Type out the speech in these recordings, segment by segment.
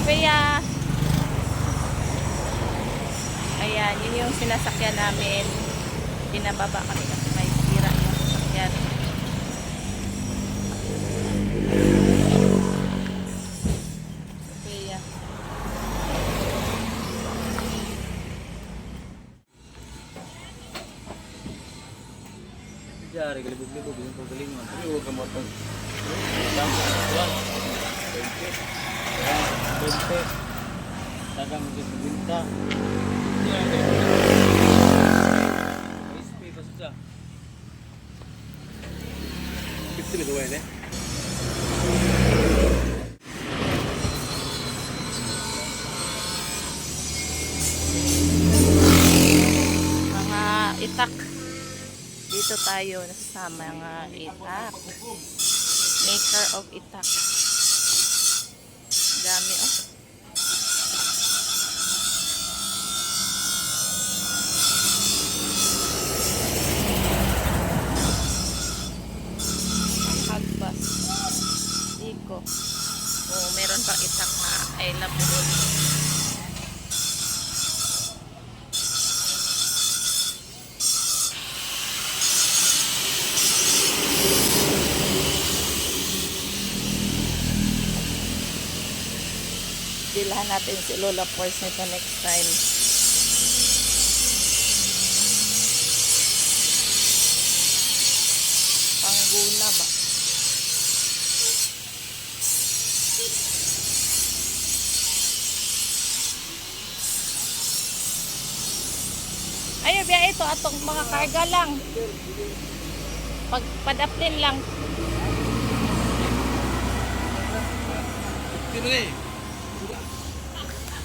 Sofia. Ayan, yun yung sinasakyan namin. Pinababa kami kasi may sira yung sasakyan. Sofia. Jari galibog-libog yung pagalingon. Ay, huwag ka matang. 20. Tagang magbinta. SP pa siya. 50 ba eh? Mga itak. Dito tayo sa mga itak. Maker of itak. Dami oh. Hagbas. Iko. Oh, meron pang itak na ay labulol. Bilhan natin si Lola Force nito next time. Pangguna ba? Ayun, biya ito atong mga karga lang. Pagpadaplin lang.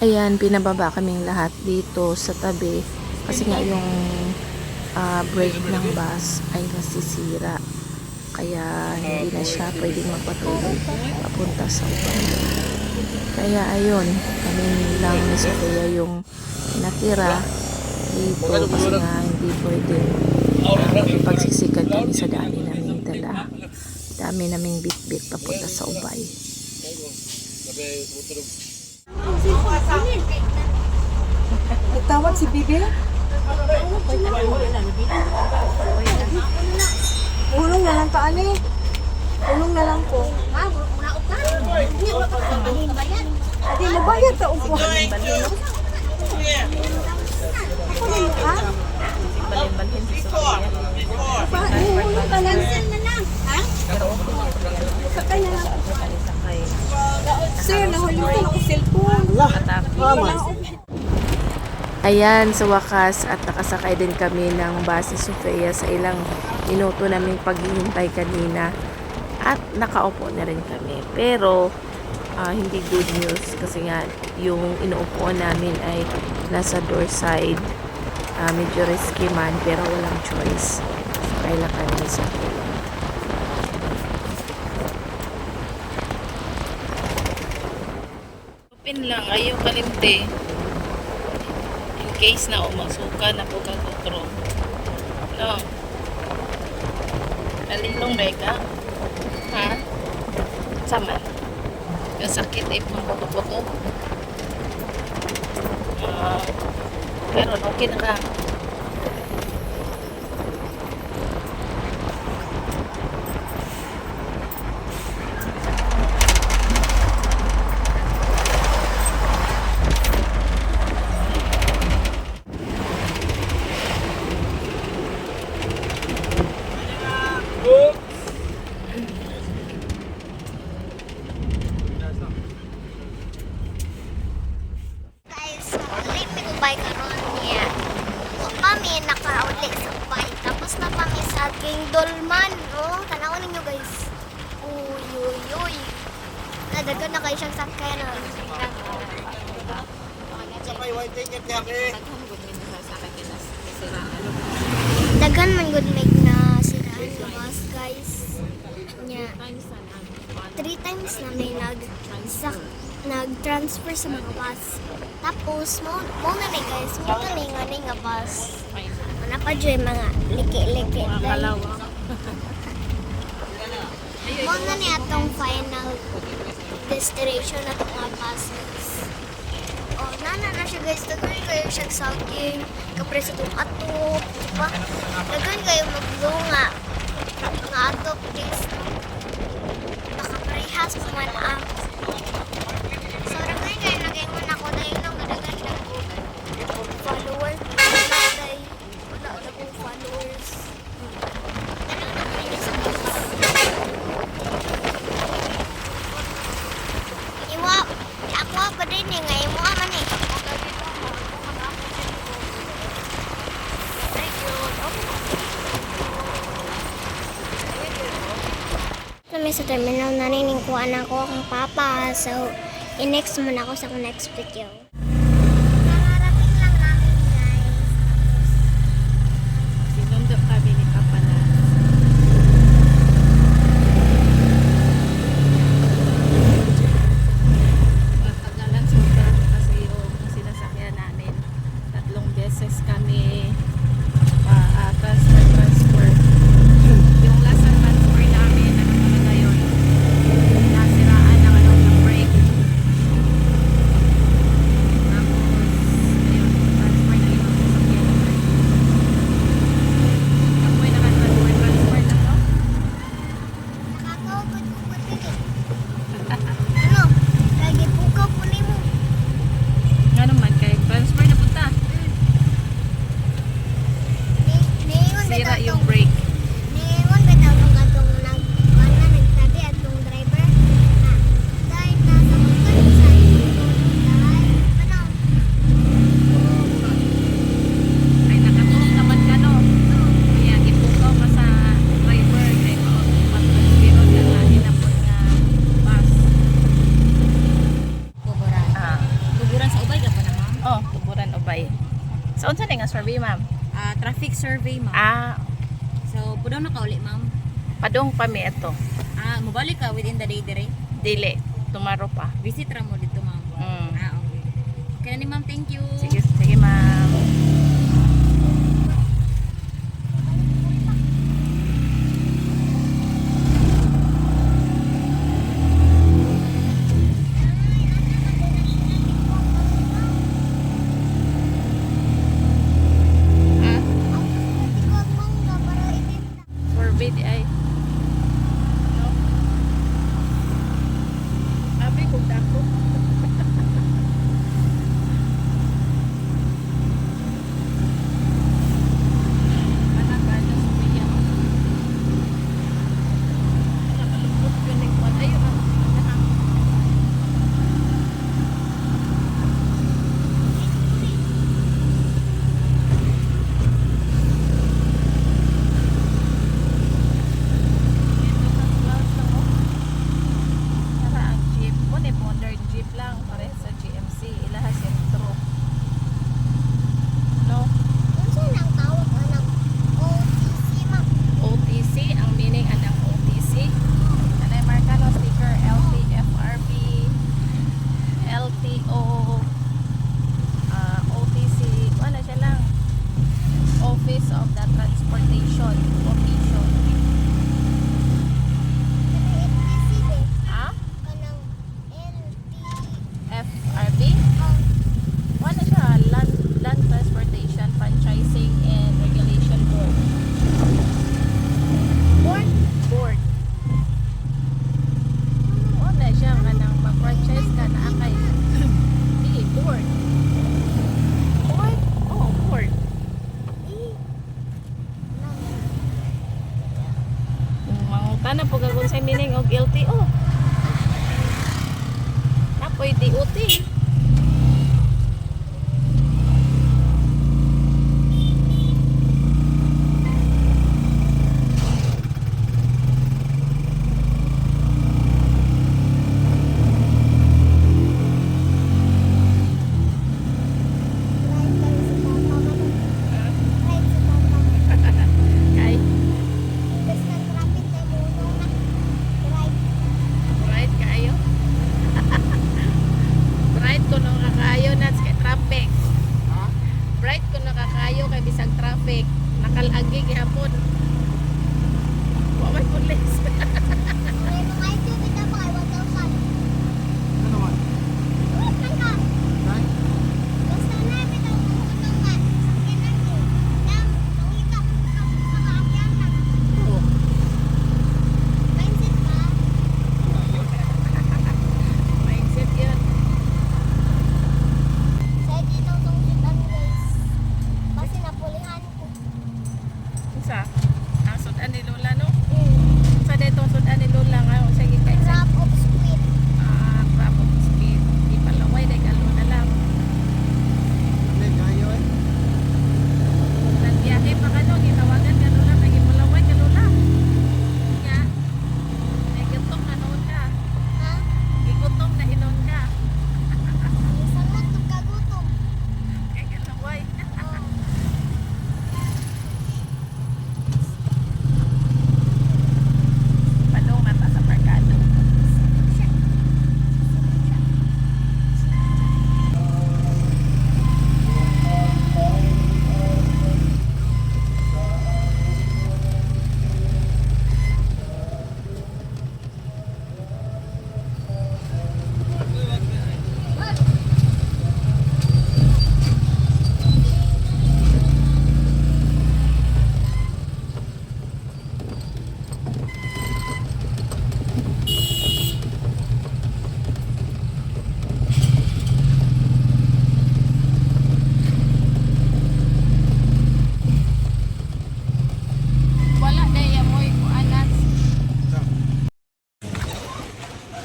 Ayan, pinababa kaming lahat dito sa tabi kasi nga yung brake ng bus ay nasisira kaya hindi na siya pwedeng magpatuloy papunta sa upan. Kaya ayun, kami lang ni Sofia yung natira dito kasi nga hindi pwedeng pagsisikad kami sa dami naming dala. Dami naming bit-bit papunta sa Ubay. Nagtawag si Bibi? Ulong na lang ka, ani. Ulong na lang ko. Adi, mabayad ka upo. Ako na ka? Balin-balin si Sofia. Ulong ka lang. Sakay na lang. Sir, nahuli ko ako cellphone. Ayan, sa wakas at nakasakay din kami ng bus ni Sofia sa ilang minuto naming paghihintay kanina at nakaupo na rin kami. Pero hindi good news kasi nga yung inuupuan namin ay nasa door side. Medyo risky man pero walang choice. Sakay lang kami ni Sofia. Open lang, ayaw kalimte. In case na umasuka na po kagutro. No. Nalilong reka. Ha? Sama. Kasakit eh pang buto-buto. Pero okay na ka. Ubay karon niya. Kami nakauli sa Ubay. Tapos na kami sa King Dolman. Oh, tanaw ninyo guys. Uy, uy, uy. Nadagan na kayo siyang sakyan. Dagan man good make na siraan sa bus guys. Nya. 3 times na may nag-transfer sa mga bus. Tapos, mo na ni guys, mo na ni nga bus. Ano pa dyan, mga liki-liki. Mo na ni atong final destination na itong mga bus. Oh, nana na siya guys. Dagan kayo siya saging. Kapre sa itong atop. Diba? Dagan kayo maglunga. Nga atop guys. Baka parehas man ang. So, dagan kayo nag-ingon ako dahil nung dagan na ko. Follower. Wala dahil. Wala akong followers. Dagan na kayo sa Iwa, ako pa din eh, ngayon mo aman eh. Kami sa terminal na niningkuhan ako akong papa. So, in-next mo na ako sa next video. Nararating lang namin guys. Sinundo kami ni Papa na. Matagalan sobra kasi yung sinasakyan namin. 3 beses kami transfer. Yung last na transfer namin, ano talaga yun? Nasiraan ng ng brake. Tapos, ayun, transfer na yung sasakyan namin. Ako'y naka-transfer na to. Nakakaugod-ugod din eh. Ano? Lagi pukaw po ni mo. Nga naman, kay transfer na punta. Niingon Sira ba yung itong brake. Niingon ba itong atong nagtabi atong driver? Na, dahil nasa magkanisay. Dahil, ano? Ay, nakatulog naman ka, no? Kaya, ipukaw ka sa driver. Kaya, matranspiro na nga hinapot nga bus. Kuburan. Kuburan sa ubay ka pa na, ma'am? Oh, kuburan ubay. So, unsa na nga survey, ma'am? Traffic survey, ma'am. So, pudaw na ka uli, ma'am. Padong pa mi ito. Mabalik ka within the day, dire? Dili, tomorrow pa. Visit ra mo dito, ma'am. Okay. Kaya ni ma'am, thank you. Sige, sige, ma'am. Ikaw mangga para ibenta. Survey di ay. No? Abi kung dako. Anak ka, just umiyak. Nakalupot yun yung kwan. Ayun, ma'am. Dito sa clouds lang, oh. Para ang jeep mo, modern jeep lang. Pares sa GMC. Ilaha sentro. No? Unsa nang tawag anak? OTC ma'am. OTC, ang meaning anang OTC. Anay marka no sticker LTFRB, LTO, OTC, wala siya lang. Office of the Transportation Commission. LTC be. Ha? Kanang LT. FRB? Oh, Wala siya, Land Transportation Franchising and Regulation Board. board. Board. Wala siya, kanang mag-franchise ka na akay. Board. Board? Oo, board. Mangutan na po gagun sa meaning og LTO. Napoy DOT. Right kayo sa papa man. Right sa papa man. Kay, Imbes na traffic na muno na. Right. right kayo. Right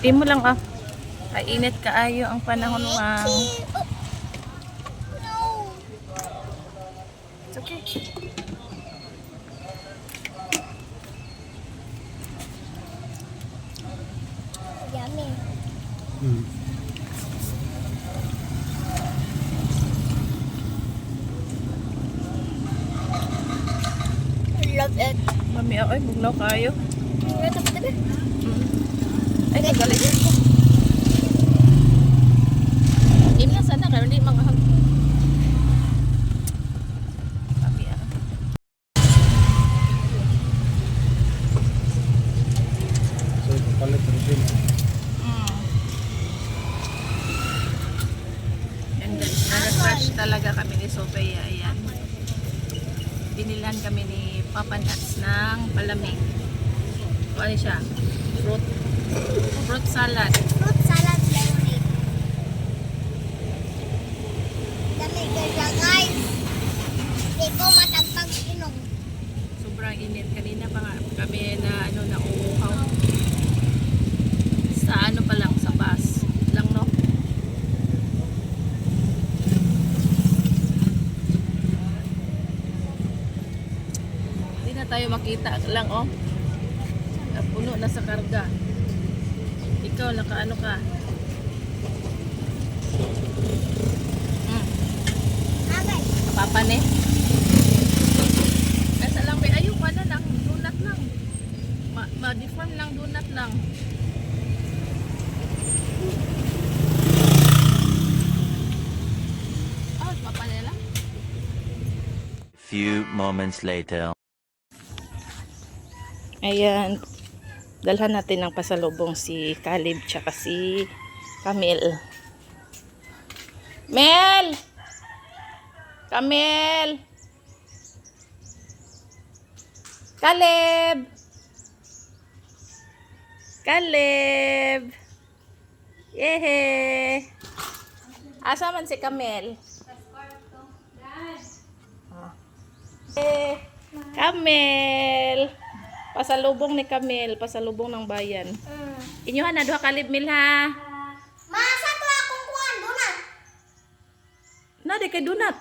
Imo lang ah. Kainit kaayo ang panahon nga. Oh. No. It's okay. Yummy. I love it. Mami, ay, bugnaw kayo. Tabi-tabi. Ay, nagalit ko. Imo na sana karon di mga hang. Mami ah. So, palit rin. And then, na-refresh talaga kami ni Sophia. Ayan. Binilan kami ni Papa Nuts ng palamig. Ano siya? Fruit salad. Fruit salad lemonade. Dami kaya guys. Hindi ko matagpag inom. Sobrang init. Kanina pa nga kami na nauuhaw. Sa ano pa lang, sa bus lang, no? Hindi na tayo makita lang, oh. Puno na sa karga. Ikaw, nakaano ka? Agay. Kapapane? Kasa lang, may ayun ka na lang. Donut lang. Ma-deform lang, donut lang. Ah, papane lang. Few moments later. Ayan. Dalhan natin ng pasalubong si Caleb tsaka si Camille. Mel! Camille! Caleb! Caleb! Yehe! Asa man si Camille? Ah. Camille! Pasalubong ni Camille, pasalubong ng bayan. Inyuhan na duha Caleb Mil ha. Masa to akong kuhan donut. Na di kay donut.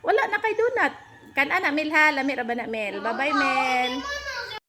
Wala na kay donut. Kan ana Mil ha, lami ra ba na Mel. Bye bye Mel.